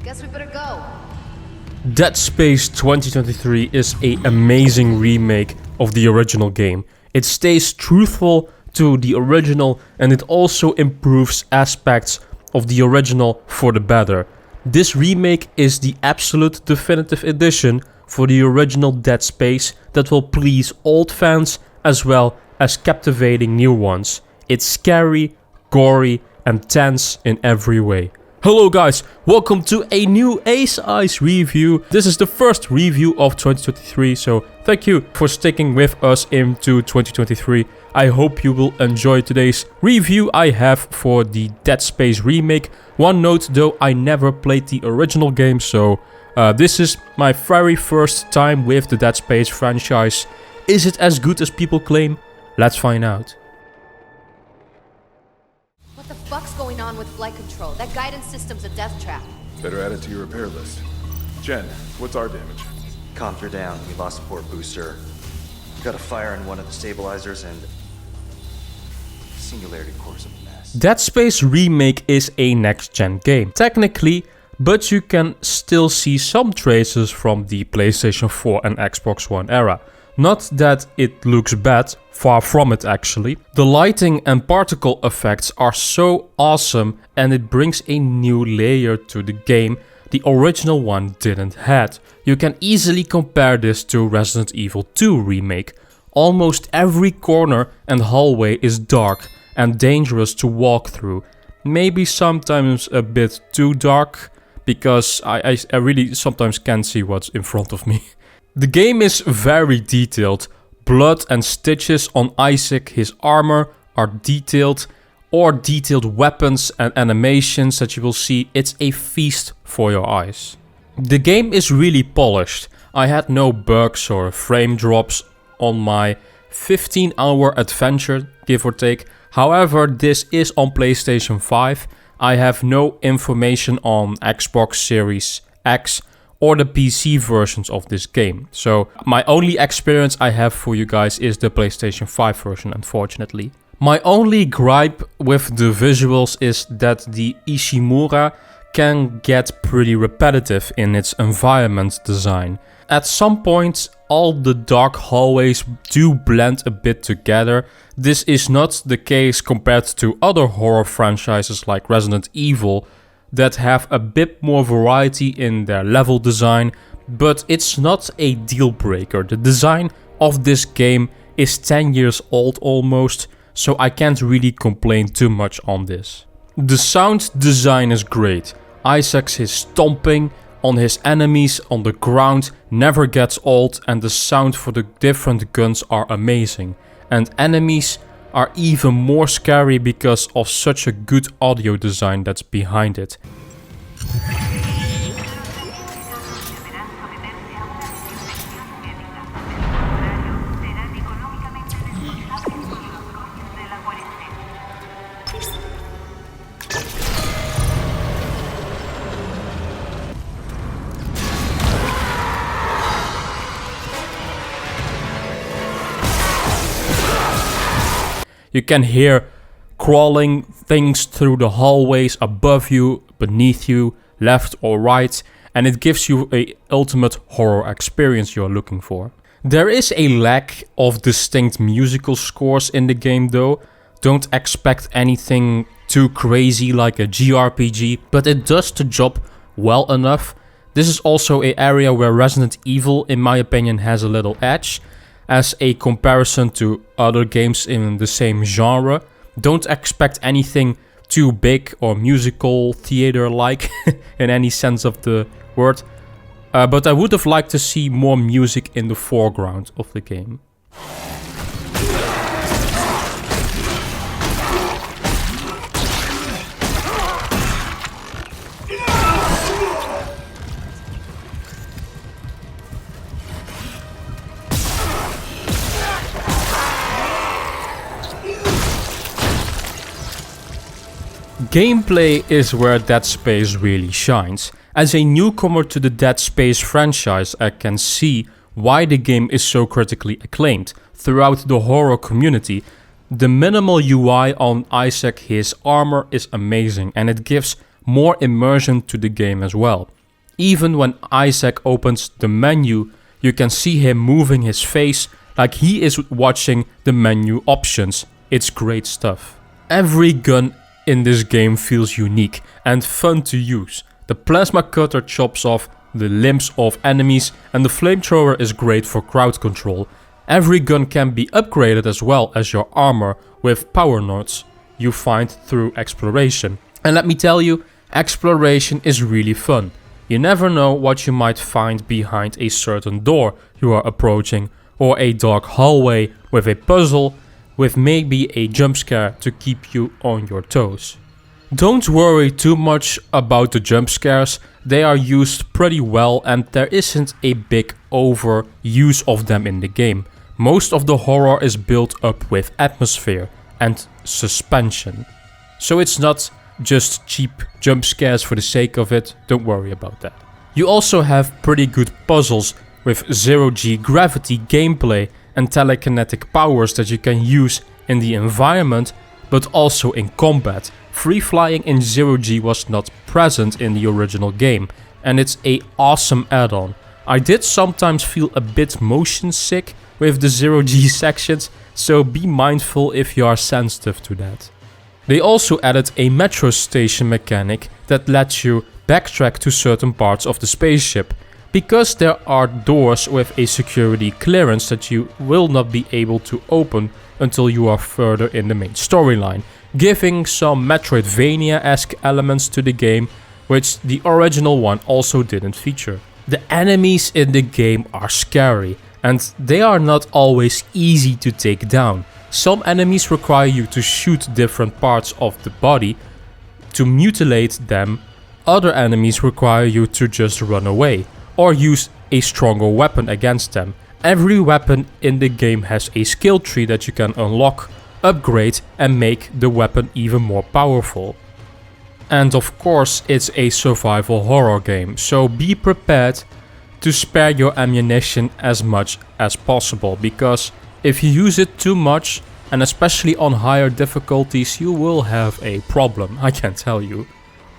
Guess we better go. Dead Space 2023 is an amazing remake of the original game. It stays truthful to the original and it also improves aspects of the original for the better. This remake is the absolute definitive edition for the original Dead Space that will please old fans as well as captivating new ones. It's scary, gory and tense in every way. Hello guys, welcome to a new Ace Ice review. This is the first review of 2023, so thank you for sticking with us into 2023. I hope you will enjoy today's review I have for the Dead Space remake. One note though, I never played the original game, so this is my very first time with the Dead Space franchise. Is it as good as people claim? Let's find out. What the fuck's going on with flight control? That guidance system's a death trap. Better add it to your repair list. Jen, what's our damage? Comms are down. We lost a port booster. Got a fire in one of the stabilizers and singularity core's a mess. Dead Space Remake is a next-gen game, technically, but you can still see some traces from the PlayStation 4 and Xbox One era. Not that it looks bad, far from it actually. The lighting and particle effects are so awesome and it brings a new layer to the game the original one didn't have. You can easily compare this to Resident Evil 2 Remake. Almost every corner and hallway is dark and dangerous to walk through. Maybe sometimes a bit too dark, because I really sometimes can't see what's in front of me. The game is very detailed. Blood and stitches on Isaac, his armor are detailed, or detailed weapons and animations that you will see. It's a feast for your eyes. The game is really polished. I had no bugs or frame drops on my 15-hour adventure, give or take. However, this is on PlayStation 5. I have no information on Xbox Series X or the PC versions of this game. So my only experience I have for you guys is the PlayStation 5 version, unfortunately. My only gripe with the visuals is that the Ishimura can get pretty repetitive in its environment design. At some point, all the dark hallways do blend a bit together. This is not the case compared to other horror franchises like Resident Evil, that have a bit more variety in their level design, but it's not a deal breaker. The design of this game is 10 years old almost, so I can't really complain too much on this. The sound design is great. Isaac's his stomping on his enemies on the ground never gets old, and the sound for the different guns are amazing. And enemies are even more scary because of such a good audio design that's behind it. You can hear crawling things through the hallways above you, beneath you, left or right, and it gives you an ultimate horror experience you're looking for. There is a lack of distinct musical scores in the game though. Don't expect anything too crazy like a JRPG, but it does the job well enough. This is also an area where Resident Evil, in my opinion, has a little edge. As a comparison to other games in the same genre. Don't expect anything too big or musical theater-like in any sense of the word. But I would have liked to see more music in the foreground of the game. Gameplay is where Dead Space really shines. As a newcomer to the Dead Space franchise, I can see why the game is so critically acclaimed throughout the horror community. The minimal UI on Isaac, his armor is amazing and it gives more immersion to the game as well. Even when Isaac opens the menu, you can see him moving his face like he is watching the menu options. It's great stuff. Every gun in this game feels unique and fun to use. The plasma cutter chops off the limbs of enemies, and the flamethrower is great for crowd control. Every gun can be upgraded as well as your armor with power nodes you find through exploration. And let me tell you, exploration is really fun. You never know what you might find behind a certain door you are approaching, or a dark hallway with a puzzle with maybe a jump scare to keep you on your toes. Don't worry too much about the jump scares, they are used pretty well and there isn't a big overuse of them in the game. Most of the horror is built up with atmosphere and suspension. So it's not just cheap jump scares for the sake of it, don't worry about that. You also have pretty good puzzles with zero-G gravity gameplay and telekinetic powers that you can use in the environment, but also in combat. Free flying in zero-G was not present in the original game, and it's an awesome add-on. I did sometimes feel a bit motion sick with the zero-G sections, so be mindful if you are sensitive to that. They also added a metro station mechanic that lets you backtrack to certain parts of the spaceship, because there are doors with a security clearance that you will not be able to open until you are further in the main storyline, giving some Metroidvania-esque elements to the game, which the original one also didn't feature. The enemies in the game are scary, and they are not always easy to take down. Some enemies require you to shoot different parts of the body to mutilate them. Other enemies require you to just run away or use a stronger weapon against them. Every weapon in the game has a skill tree that you can unlock, upgrade and make the weapon even more powerful. And of course it's a survival horror game, so be prepared to spare your ammunition as much as possible, because if you use it too much, and especially on higher difficulties, you will have a problem, I can tell you.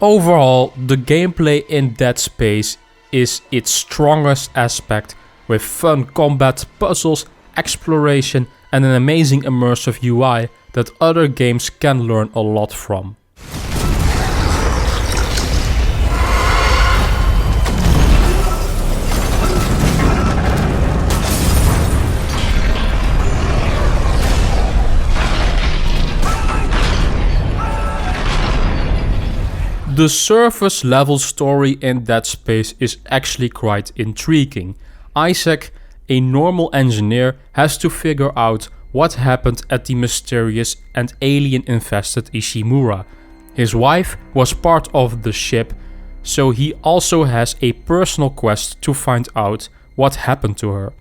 Overall, the gameplay in Dead Space is its strongest aspect, with fun combat, puzzles, exploration and an amazing immersive UI that other games can learn a lot from. The surface level story in Dead Space is actually quite intriguing. Isaac, a normal engineer, has to figure out what happened at the mysterious and alien-infested Ishimura. His wife was part of the ship, so he also has a personal quest to find out what happened to her.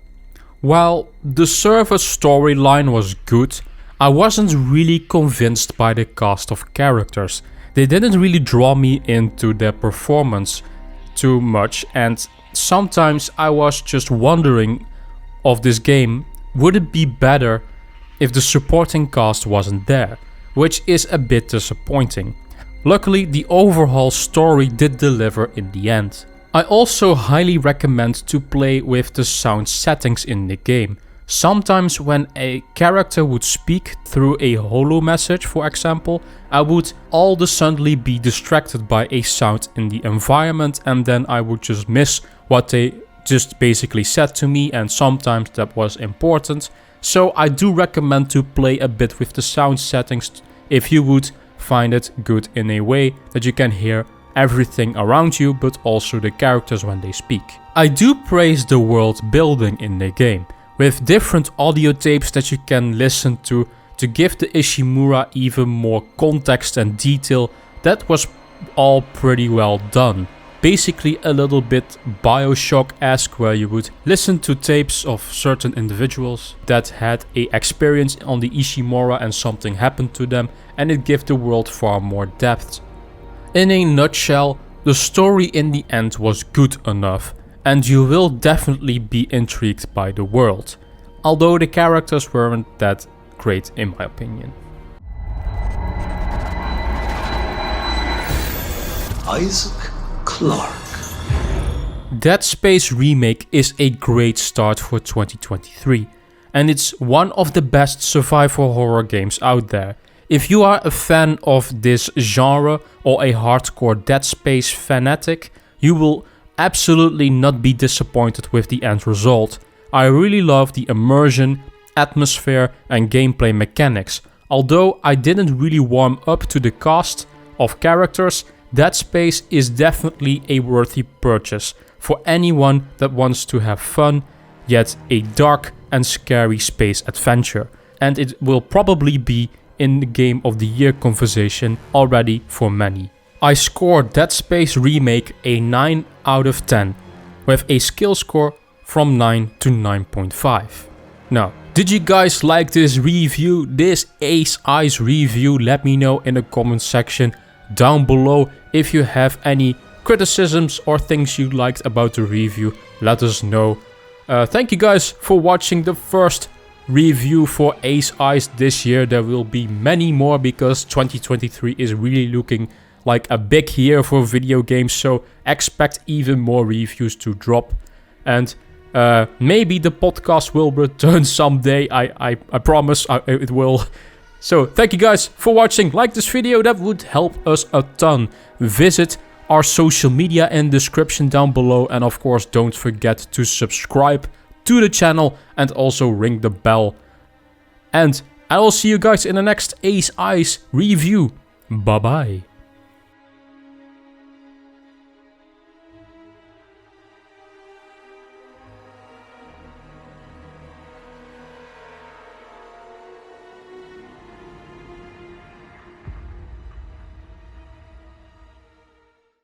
While the surface storyline was good, I wasn't really convinced by the cast of characters. They didn't really draw me into their performance too much, and sometimes I was just wondering of this game, would it be better if the supporting cast wasn't there, which is a bit disappointing. Luckily, the overall story did deliver in the end. I also highly recommend to play with the sound settings in the game. Sometimes when a character would speak through a holo message, for example, I would all of a sudden be distracted by a sound in the environment, and then I would just miss what they just basically said to me, and sometimes that was important. So I do recommend to play a bit with the sound settings if you would find it good in a way that you can hear everything around you, but also the characters when they speak. I do praise the world building in the game, with different audio tapes that you can listen to give the Ishimura even more context and detail. That was all pretty well done. Basically a little bit Bioshock-esque, where you would listen to tapes of certain individuals that had a experience on the Ishimura and something happened to them, and it gave the world far more depth. In a nutshell, the story in the end was good enough, and you will definitely be intrigued by the world, although the characters weren't that great in my opinion. Isaac Clarke. Dead Space Remake is a great start for 2023, and it's one of the best survival horror games out there. If you are a fan of this genre or a hardcore Dead Space fanatic, you will absolutely not be disappointed with the end result. I really love the immersion, atmosphere and gameplay mechanics. Although I didn't really warm up to the cast of characters, Dead Space is definitely a worthy purchase for anyone that wants to have fun, yet a dark and scary space adventure. And it will probably be in the Game of the Year conversation already for many. I scored Dead Space Remake a 9 out of 10, with a skill score from 9 to 9.5. Now, did you guys like this review, this Ace Ice review? Let me know in the comment section down below. If you have any criticisms or things you liked about the review, let us know. Thank you guys for watching the first review for Ace Ice this year. There will be many more because 2023 is really looking like a big year for video games, so expect even more reviews to drop. And maybe the podcast will return someday. I promise it will. So thank you guys for watching. Like this video, that would help us a ton. Visit our social media in the description down below, and of course don't forget to subscribe to the channel and also ring the bell. And I will see you guys in the next Ace Ice review. Bye bye.